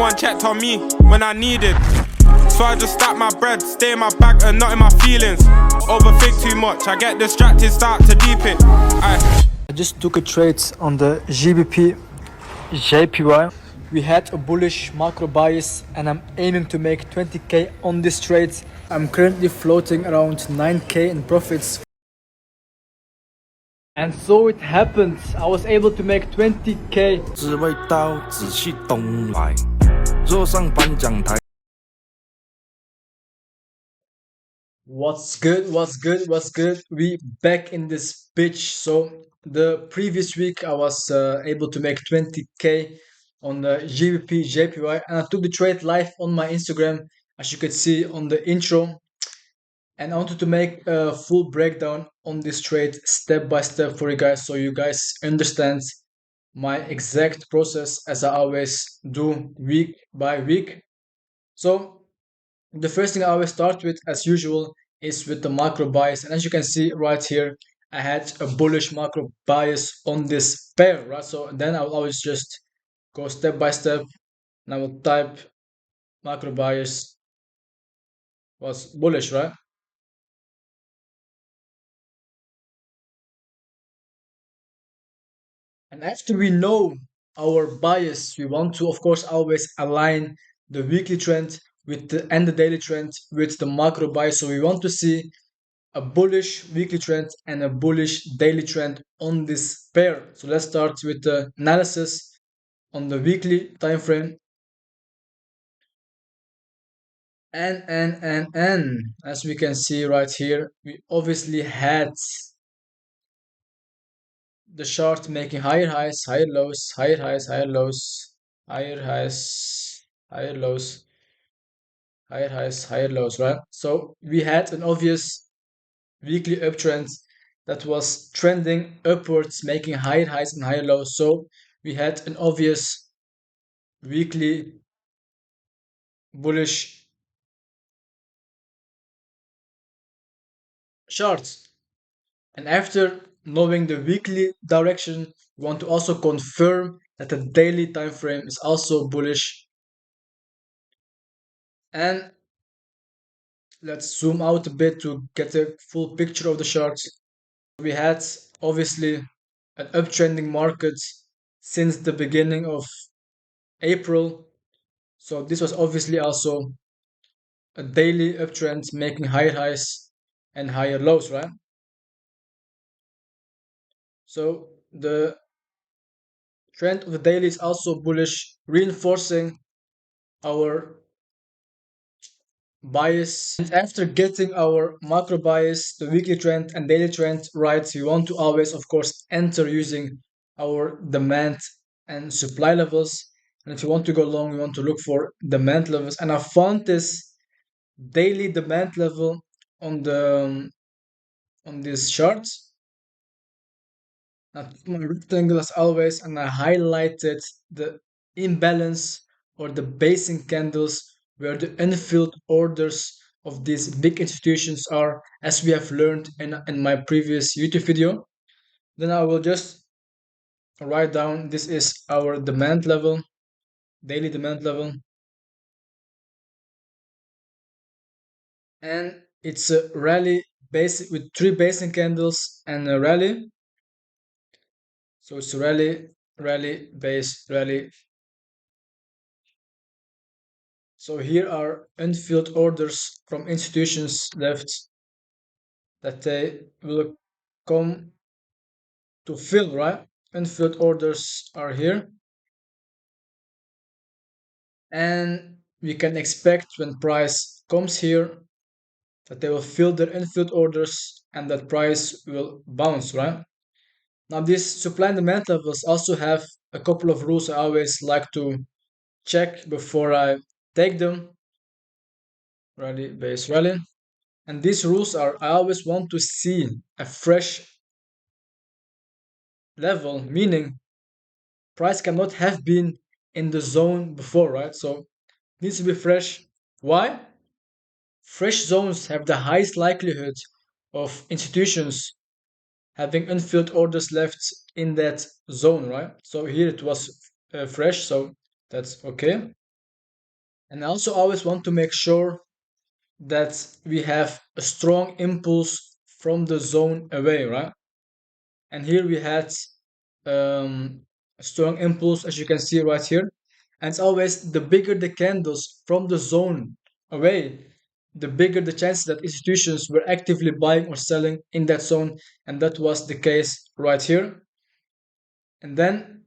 one checked on me when I needed. So I just stack my bread, stay in my bag and not in my feelings. Overthink too much, I get distracted, start to deep it. I just took a trade on the GBP JPY. We had a bullish macro bias and I'm aiming to make 20k on this trade. I'm currently floating around 9k in profits. And so it happened. I was able to make 20k. 只为刀仔细东来，坐上颁奖台。 What's good? What's good? What's good? We back in this bitch. So the previous week I was able to make 20k on the GBP JPY and I took the trade live on my Instagram, as you could see on the intro. And I wanted to make a full breakdown on this trade step by step for you guys, so you guys understand my exact process as I always do week by week. So the first thing I always start with, as usual, is with the macro bias. And as you can see right here, I had a bullish macro bias on this pair, right? So then I'll always just go step by step and I will type macro bias was bullish, right? And after we know our bias, we want to, of course, always align the weekly trend with the and the daily trend with the macro bias. So we want to see a bullish weekly trend and a bullish daily trend on this pair. So let's start with the analysis on the weekly time frame. And as we can see right here, we obviously had the chart making higher highs, higher lows, higher highs, higher lows, higher highs, higher lows, higher highs, higher lows, right? So we had an obvious weekly uptrend that was trending upwards, making higher highs and higher lows. So we had an obvious weekly bullish chart. And after knowing the weekly direction, we want to also confirm that the daily time frame is also bullish. And let's zoom out a bit to get a full picture of the charts. We had obviously an uptrending market since the beginning of April. So this was obviously also a daily uptrend making higher highs and higher lows, right? So the trend of the daily is also bullish, reinforcing our bias. And after getting our macro bias, the weekly trend and daily trend right, we want to always, of course, enter using our demand and supply levels. And if you want to go long, we want to look for demand levels. And I found this daily demand level on the on this chart. I took my rectangle as always, and I highlighted the imbalance or the basing candles where the unfilled orders of these big institutions are, as we have learned in my previous YouTube video. Then I will just write down this is our demand level, daily demand level. And it's a rally basic with three basing candles and a rally. So it's a rally, rally, base, rally. So here are unfilled orders from institutions left that they will come to fill, right? Unfilled orders are here. And we can expect when price comes here that they will fill their unfilled orders and that price will bounce, right? Now these supply and demand levels also have a couple of rules I always like to check before I take them. Rally, base, rally. And these rules are I always want to see a fresh level, meaning price cannot have been in the zone before, right? So needs to be fresh. Why? Fresh zones have the highest likelihood of institutions having unfilled orders left in that zone, right? So here it was fresh, so that's okay. And I also always want to make sure that we have a strong impulse from the zone away, right? And here we had a strong impulse, as you can see right here. And it's always the bigger the candles from the zone away, the bigger the chances that institutions were actively buying or selling in that zone. And that was the case right here. And then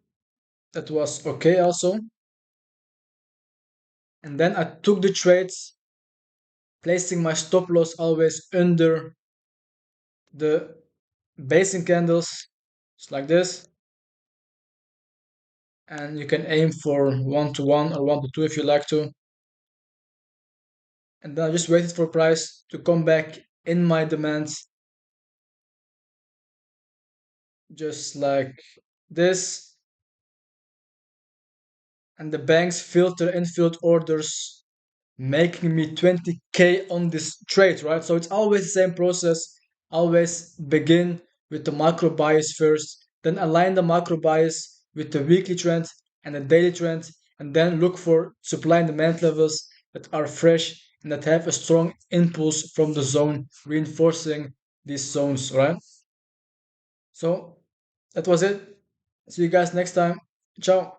that was okay also. And then I took the trades, placing my stop loss always under the basing candles, just like this. And you can aim for 1 to 1 or 1 to 2 if you like to. And then I just waited for price to come back in my demands, just like this. And the banks filter infield orders, making me 20k on this trade, right? So it's always the same process. Always begin with the macro bias first, then align the macro bias with the weekly trend and the daily trend, and then look for supply and demand levels that are fresh and that have a strong impulse from the zone, reinforcing these zones, right? So that was it. See you guys next time. Ciao.